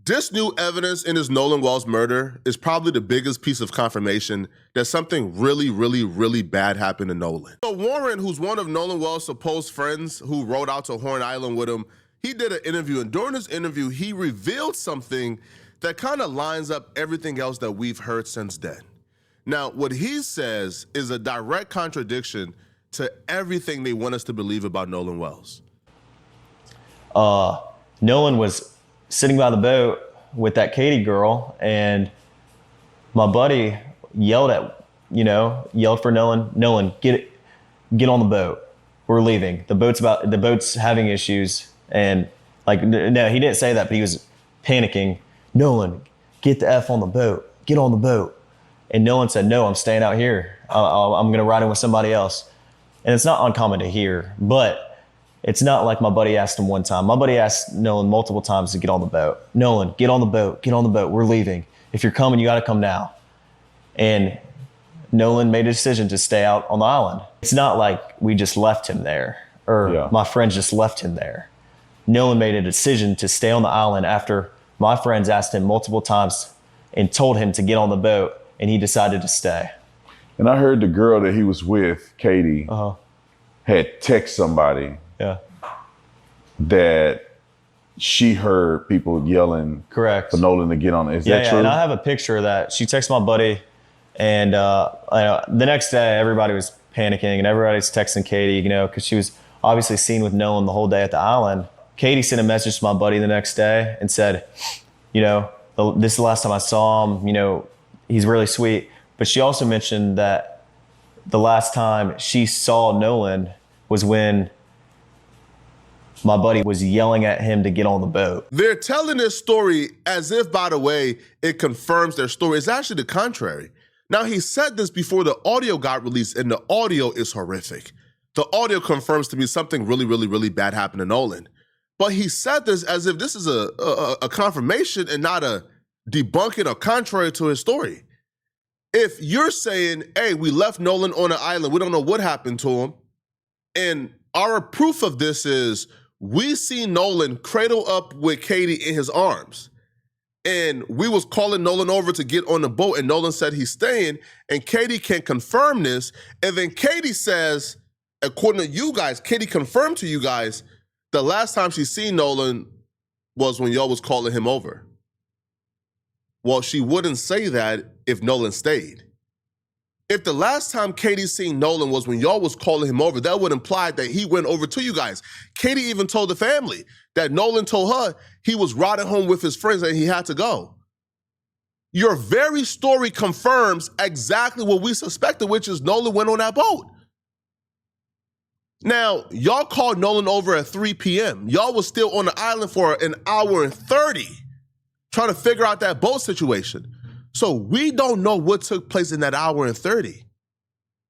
This new evidence in his Nolan Wells murder is probably the biggest piece of confirmation that something really, really, really bad happened to Nolan. So Warren, who's one of Nolan Wells' supposed friends who rode out to Horn Island with him, he did an interview, and during this interview, he revealed something that kind of lines up everything else that we've heard since then. Now, what he says is a direct contradiction to everything they want us to believe about Nolan Wells. Nolan was sitting by the boat with that Katie girl, and my buddy yelled for Nolan, get on the boat. We're leaving. The boat's having issues. And no, he didn't say that, but he was panicking. Nolan, get the F on the boat. Get on the boat. And Nolan said, no, I'm staying out here. I'm going to ride in with somebody else. And it's not uncommon to hear, but it's not like my buddy asked him one time. My buddy asked Nolan multiple times to get on the boat. Nolan, get on the boat. Get on the boat. We're leaving. If you're coming, you got to come now. And Nolan made a decision to stay out on the island. It's not like we just left him there, or my friends just left him there. Nolan made a decision to stay on the island after my friends asked him multiple times and told him to get on the boat, and he decided to stay. And I heard the girl that he was with, Katie, had text somebody that she heard people yelling for Nolan to get on it. Is that true? And I have a picture of that. She texted my buddy, and the next day everybody was panicking and everybody's texting Katie, because she was obviously seen with Nolan the whole day at the island. Katie sent a message to my buddy the next day and said, this is the last time I saw him, he's really sweet. But she also mentioned that the last time she saw Nolan was when my buddy was yelling at him to get on the boat. They're telling this story as if, by the way, it confirms their story. It's actually the contrary. Now, he said this before the audio got released, and the audio is horrific. The audio confirms to me something really, really, really bad happened to Nolan. But he said this as if this is a confirmation and not a debunking or contrary to his story. If you're saying, hey, we left Nolan on an island, we don't know what happened to him, and our proof of this is we see Nolan cradle up with Katie in his arms. And we was calling Nolan over to get on the boat, and Nolan said he's staying, and Katie can confirm this. And then Katie says, according to you guys, Katie confirmed to you guys, the last time she seen Nolan was when y'all was calling him over. Well, she wouldn't say that if Nolan stayed. If the last time Katie seen Nolan was when y'all was calling him over, that would imply that he went over to you guys. Katie even told the family that Nolan told her he was riding home with his friends and he had to go. Your very story confirms exactly what we suspected, which is Nolan went on that boat. Now, y'all called Nolan over at 3 p.m. Y'all was still on the island for an hour and 30 trying to figure out that boat situation. So we don't know what took place in that hour and 30.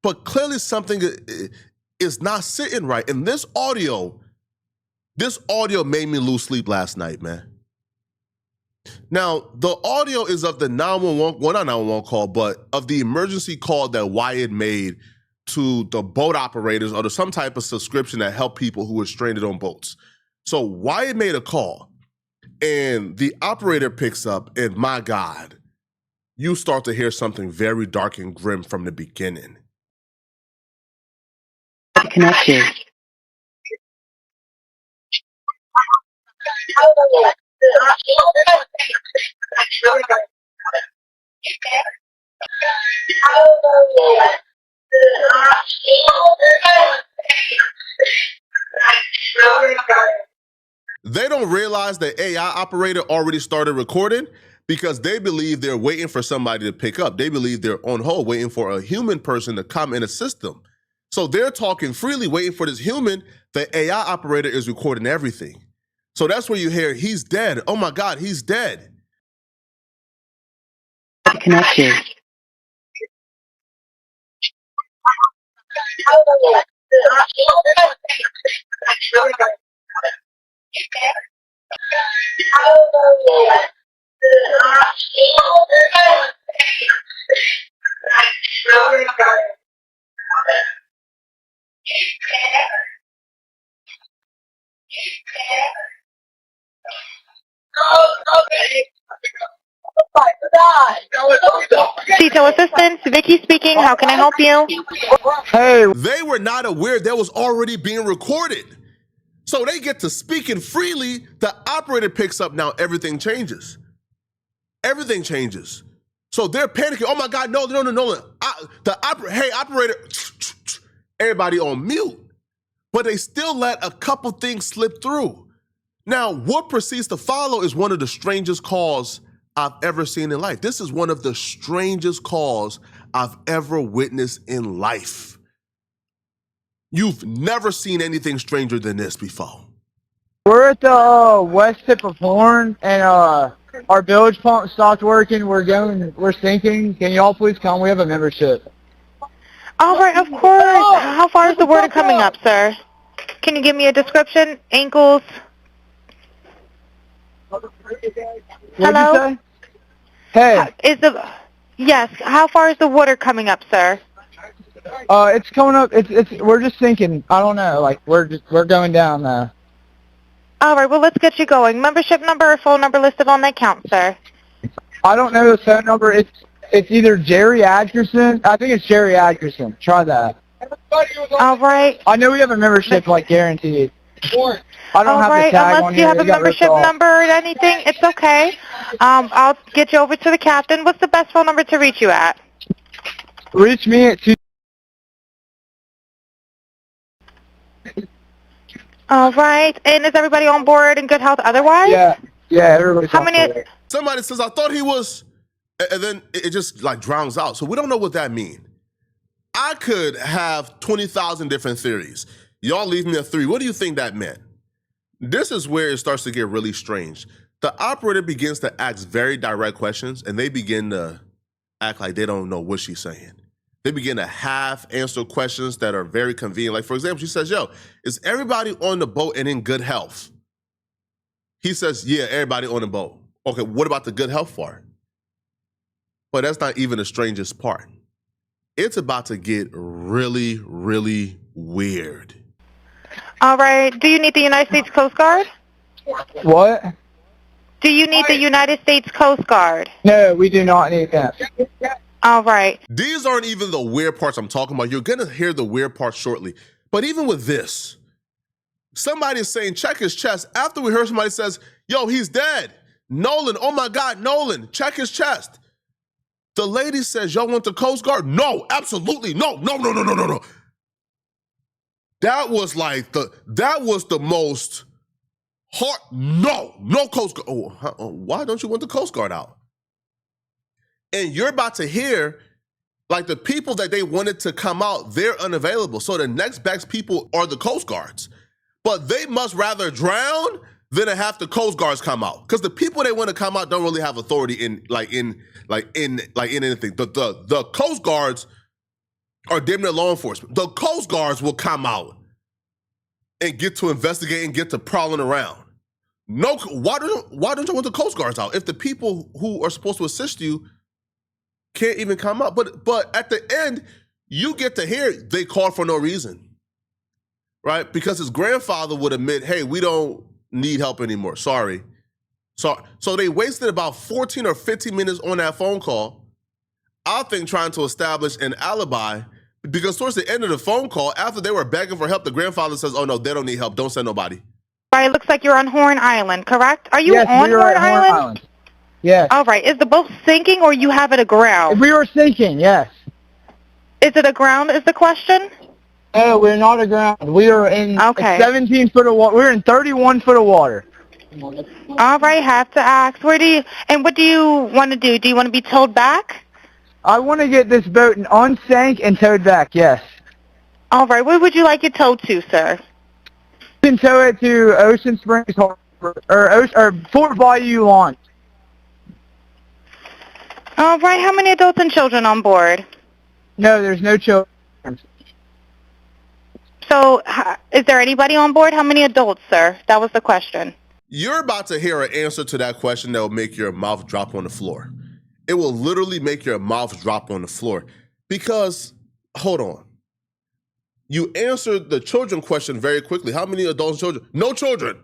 But clearly something is not sitting right. And this audio made me lose sleep last night, man. Now, the audio is of the 911, well, not 911 call, but of the emergency call that Wyatt made to the boat operators or to some type of subscription that help people who were stranded on boats. So Wyatt made a call, and the operator picks up, and my God, you start to hear something very dark and grim from the beginning. Connected. They don't realize the AI operator already started recording because they believe they're waiting for somebody to pick up. They believe they're on hold waiting for a human person to come and assist them. So they're talking freely, waiting for this human. The AI operator is recording everything. So that's where you hear, he's dead. Oh my God, he's dead. Connected. Detail assistance, Vicky speaking. How can I help you? Hey, They were not aware that was already being recorded. So they get to speaking freely. The operator picks up. Now everything changes. Everything changes. So they're panicking. Oh my God, no. Hey, operator, everybody on mute. But they still let a couple things slip through. Now, what proceeds to follow is one of the strangest calls I've ever seen in life. This is one of the strangest calls I've ever witnessed in life. You've never seen anything stranger than this before. we're at the west tip of Horn, and our bilge pump stopped working. We're sinking. Can y'all please come? We have a membership. All right, of course. How far is the water coming up, sir? Can you give me a description? Ankles? What'd Hello? you say? Hey, Yes, how far is the water coming up, sir? it's coming up. We're just sinking. I don't know. Like we're going down now. All right, well, let's get you going. Membership number or phone number listed on that count, sir. I don't know the phone number. It's either Jerry Atkerson. I think it's Jerry Atkerson. Try that. All right. I know we have a membership, like guaranteed. I don't All have right, the tag on unless you here. have a It got ripped membership off. number or anything, it's okay. I'll get you over to the captain. What's the best phone number to reach you at? Reach me at 2. All right, and is everybody on board in good health otherwise? Yeah, everybody's How on many? board. Somebody says, I thought he was, and then it just like drowns out. So we don't know what that means. I could have 20,000 different theories. Y'all leave me a 3. What do you think that meant? This is where it starts to get really strange. The operator begins to ask very direct questions, and they begin to act like they don't know what she's saying. They begin to half-answer questions that are very convenient. Like, for example, she says, yo, is everybody on the boat and in good health? He says, yeah, everybody on the boat. Okay, what about the good health part? But that's not even the strangest part. It's about to get really, really weird. All right, do you need the United States Coast Guard? What? Do you need the United States Coast Guard? No, we do not need that. All right. These aren't even the weird parts I'm talking about. You're going to hear the weird parts shortly. But even with this, somebody is saying, check his chest. After we heard somebody says, yo, he's dead. Nolan, oh my God, Nolan, check his chest. The lady says, y'all want the Coast Guard? No, absolutely, no. That was the most hard, no Coast Guard. Why don't you want the Coast Guard out? And you're about to hear, like, the people that they wanted to come out, they're unavailable. So the next best people are the Coast Guards. But they must rather drown than to have the Coast Guards come out. Because the people they want to come out don't really have authority in anything. The Coast Guards are damn near law enforcement. The Coast Guards will come out and get to investigate and get to prowling around. No, why don't you want the Coast Guards out? If the people who are supposed to assist you can't even come out. But at the end, you get to hear they called for no reason, right? Because his grandfather would admit, hey, we don't need help anymore. Sorry. So they wasted about 14 or 15 minutes on that phone call, I think trying to establish an alibi, because towards the end of the phone call, after they were begging for help, the grandfather says, oh no, they don't need help. Don't send nobody. All right, looks like you're on Horn Island, correct? Are you Yes, on we are Horn at Horn Island? Island. Yes. All right, is the boat sinking or you have it aground? We were sinking, yes. Is it aground is the question? No, we're not aground. We are in 17 foot of water. We're in 31 foot of water. All right, have to ask. What do you want to do? Do you want to be towed back? I want to get this boat unsank and towed back, yes. All right, where would you like it towed to, sir? You can tow it to Ocean Springs Harbor, or Fort Bayou Launch. All right, how many adults and children on board? No, there's no children. So, is there anybody on board? How many adults, sir? That was the question. You're about to hear an answer to that question that will make your mouth drop on the floor. It will literally make your mouth drop on the floor. Because, hold on. You answered the children question very quickly. How many adults and children? No children.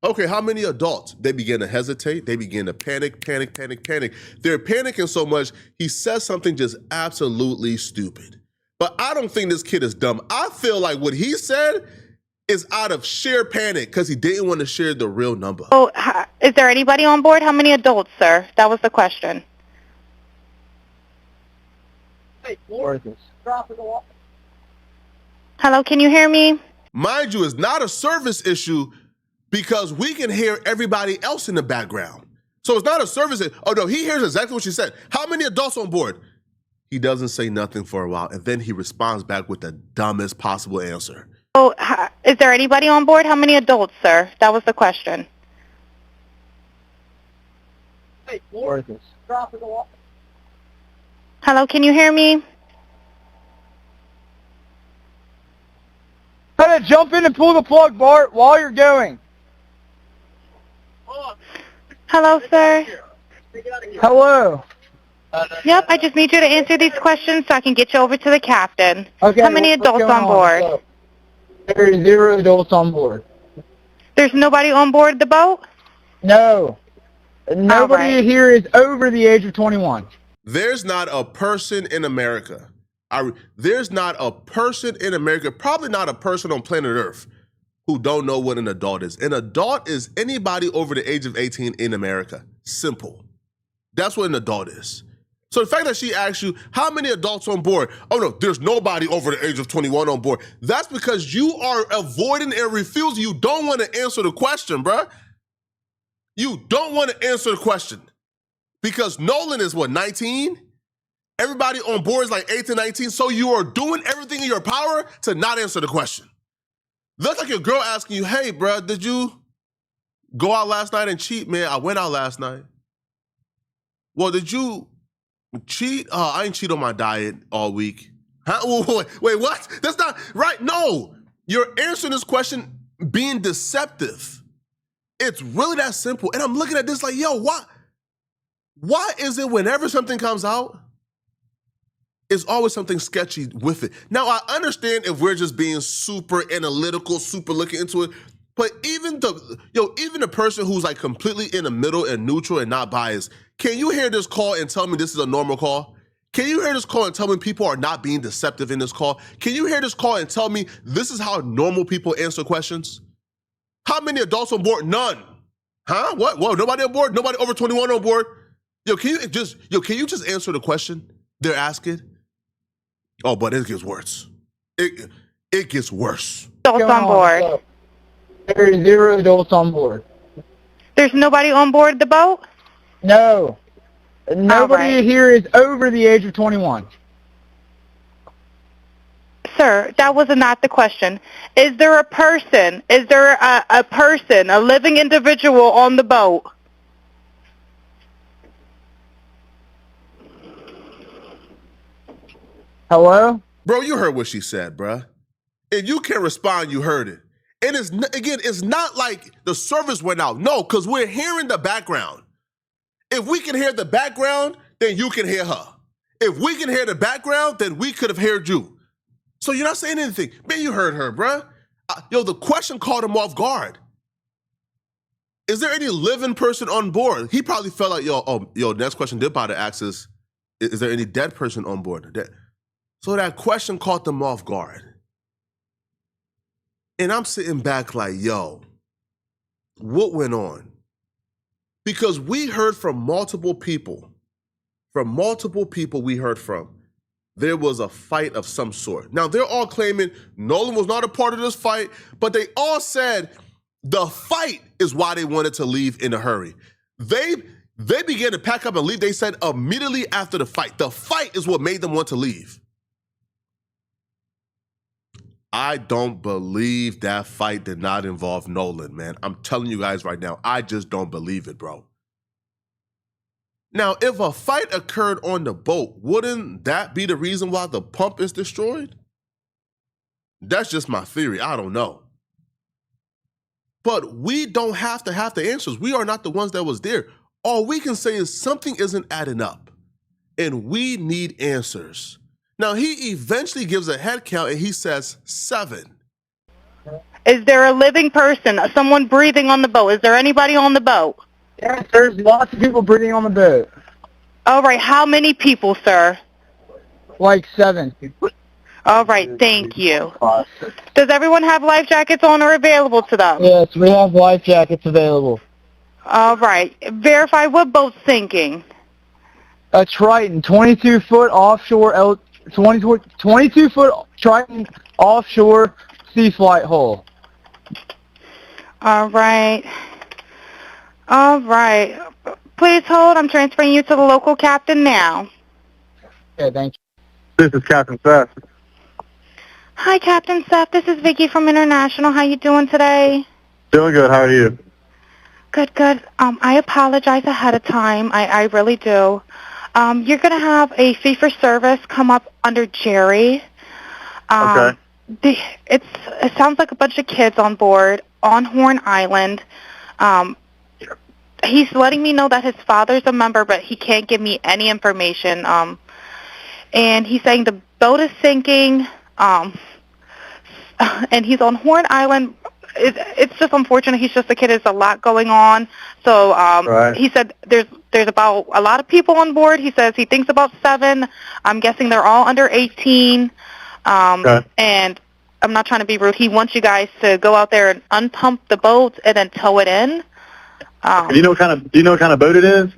Okay, how many adults? They begin to hesitate. They begin to panic. They're panicking so much, he says something just absolutely stupid. But I don't think this kid is dumb. I feel like what he said is out of sheer panic because he didn't want to share the real number. Oh, is there anybody on board? How many adults, sir? That was the question. Hello, can you hear me? Mind you, it's not a service issue because we can hear everybody else in the background. So it's not a service issue. Oh no, he hears exactly what she said. How many adults on board? He doesn't say nothing for a while, and then he responds back with the dumbest possible answer. Oh, is there anybody on board? How many adults, sir? That was the question. Hello, can you hear me? Try to jump in and pull the plug, Bart, while you're going. Hello, sir. Hello. Yep, I just need you to answer these questions so I can get you over to the captain. Okay. How many what's adults going on board? So, there's 0 adults on board. There's nobody on board the boat? No. Nobody right. here is over the age of 21. There's not a person in America. There's not a person in America, probably not a person on planet Earth, who don't know what an adult is. An adult is anybody over the age of 18 in America. Simple. That's what an adult is. So the fact that she asks you, how many adults on board? Oh no, there's nobody over the age of 21 on board. That's because you are avoiding and refusing. You don't want to answer the question, bruh. You don't want to answer the question. Because Nolan is what, 19? Everybody on board is like 18, 19, so you are doing everything in your power to not answer the question. Looks like your girl asking you, hey, bro, did you go out last night and cheat? Man, I went out last night. Well, did you cheat? I ain't cheat on my diet all week. Huh? Wait, what? That's not right. No, you're answering this question being deceptive. It's really that simple. And I'm looking at this like, yo, why is it whenever something comes out, it's always something sketchy with it? Now, I understand if we're just being super analytical, super looking into it, but even the person who's like completely in the middle and neutral and not biased, can you hear this call and tell me this is a normal call? Can you hear this call and tell me people are not being deceptive in this call? Can you hear this call and tell me this is how normal people answer questions? How many adults on board? None. Huh? What? Whoa, nobody on board? Nobody over 21 on board? Can you just answer the question they're asking? Oh, but it gets worse. It gets worse. Adults on board. There's 0 adults on board. There's nobody on board the boat? No. Nobody right. here is over the age of 21. Sir, that was not the question. Is there a person? Is there a person, a living individual on the boat? Hello? Bro, you heard what she said, bruh. If you can respond, you heard it. And it's not like the service went out. No, because we're hearing the background. If we can hear the background, then you can hear her. If we can hear the background, then we could have heard you. So you're not saying anything. Man, you heard her, bruh. The question caught him off guard. Is there any living person on board? He probably felt like, next question did probably ask is there any dead person on board? So that question caught them off guard. And I'm sitting back like, yo, what went on? Because we heard from multiple people. From multiple people we heard from, there was a fight of some sort. Now, they're all claiming Nolan was not a part of this fight, but they all said the fight is why they wanted to leave in a hurry. They began to pack up and leave. They said immediately after the fight is what made them want to leave. I don't believe that fight did not involve Nolan, man. I'm telling you guys right now, I just don't believe it, bro. Now, if a fight occurred on the boat, wouldn't that be the reason why the pump is destroyed? That's just my theory. I don't know. But we don't have to have the answers. We are not the ones that was there. All we can say is something isn't adding up, and we need answers. Now, he eventually gives a head count, and he says 7. Is there a living person, someone breathing on the boat? Is there anybody on the boat? Yes, there's lots of people breathing on the boat. All right, how many people, sir? Like 7. All right, thank you. Does everyone have life jackets on or available to them? Yes, we have life jackets available. All right, verify what boat's sinking. A Triton, 22-foot offshore, 22-foot Triton offshore sea flight hull. All right. All right. Please hold. I'm transferring you to the local captain now. Okay, thank you. This is Captain Seth. Hi, Captain Seth. This is Vicky from International. How you doing today? Doing good. How are you? Good, good. I apologize ahead of time. I really do. You're going to have a fee-for-service come up under Jerry. Okay. It sounds like a bunch of kids on board on Horn Island. He's letting me know that his father's a member, but he can't give me any information. And he's saying the boat is sinking, and he's on Horn Island. It's just unfortunate. He's just a kid. There's a lot going on. So Right. he said there's about a lot of people on board. He says he thinks about 7. I'm guessing they're all under 18. Okay. And I'm not trying to be rude. He wants you guys to go out there and unpump the boat and then tow it in. Do you know what kind of boat it is?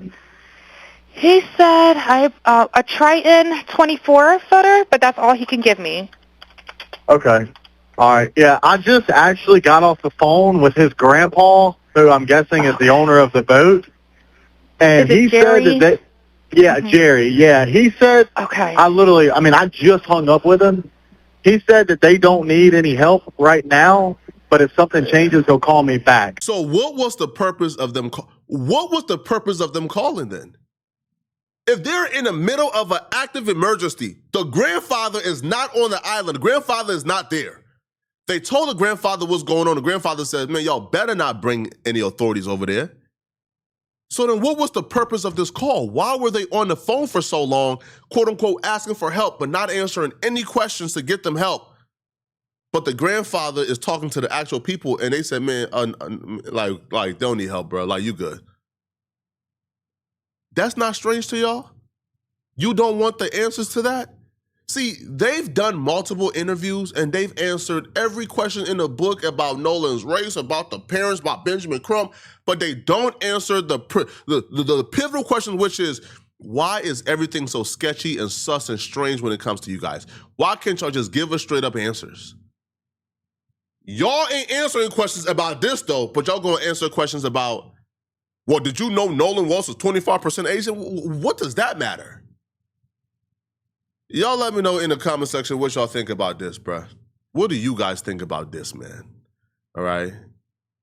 He said a Triton 24-footer, but that's all he can give me. Okay. All right. Yeah, I just actually got off the phone with his grandpa, who I'm guessing is the owner of the boat, and Is it he Jerry? said that Jerry. Yeah, he said. Okay. I just hung up with him. He said that they don't need any help right now, but if something changes, he'll call me back. So what was the purpose of them? What was the purpose of them calling then? If they're in the middle of an active emergency, the grandfather is not on the island. The grandfather is not there. They told the grandfather what's going on. The grandfather says, man, y'all better not bring any authorities over there. So then what was the purpose of this call? Why were they on the phone for so long, quote unquote, asking for help, but not answering any questions to get them help? But the grandfather is talking to the actual people and they said, man, like they don't need help, bro. Like, you good. That's not strange to y'all? You don't want the answers to that? See, they've done multiple interviews and they've answered every question in the book about Nolan's race, about the parents, about Benjamin Crump, but they don't answer the pivotal question, which is, why is everything so sketchy and sus and strange when it comes to you guys? Why can't y'all just give us straight up answers? Y'all ain't answering questions about this though, but y'all gonna answer questions about, well, did you know Nolan Walsh was 25% Asian? What does that matter? Y'all let me know in the comment section what y'all think about this, bruh. What do you guys think about this, man? All right?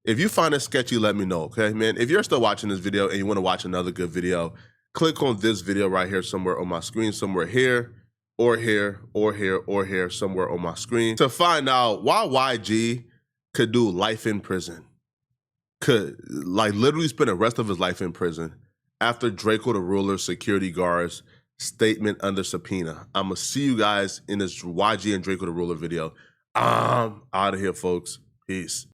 If you find it sketchy, let me know, okay, man? If you're still watching this video and you want to watch another good video, click on this video right here somewhere on my screen, somewhere here, or here, or here, or here, somewhere on my screen, to find out why YG could do life in prison. Could, like, literally spend the rest of his life in prison after Draco the Ruler security guards statement under subpoena. I'm gonna see you guys in this YG and Draco the Ruler video. I'm out of here, folks. Peace.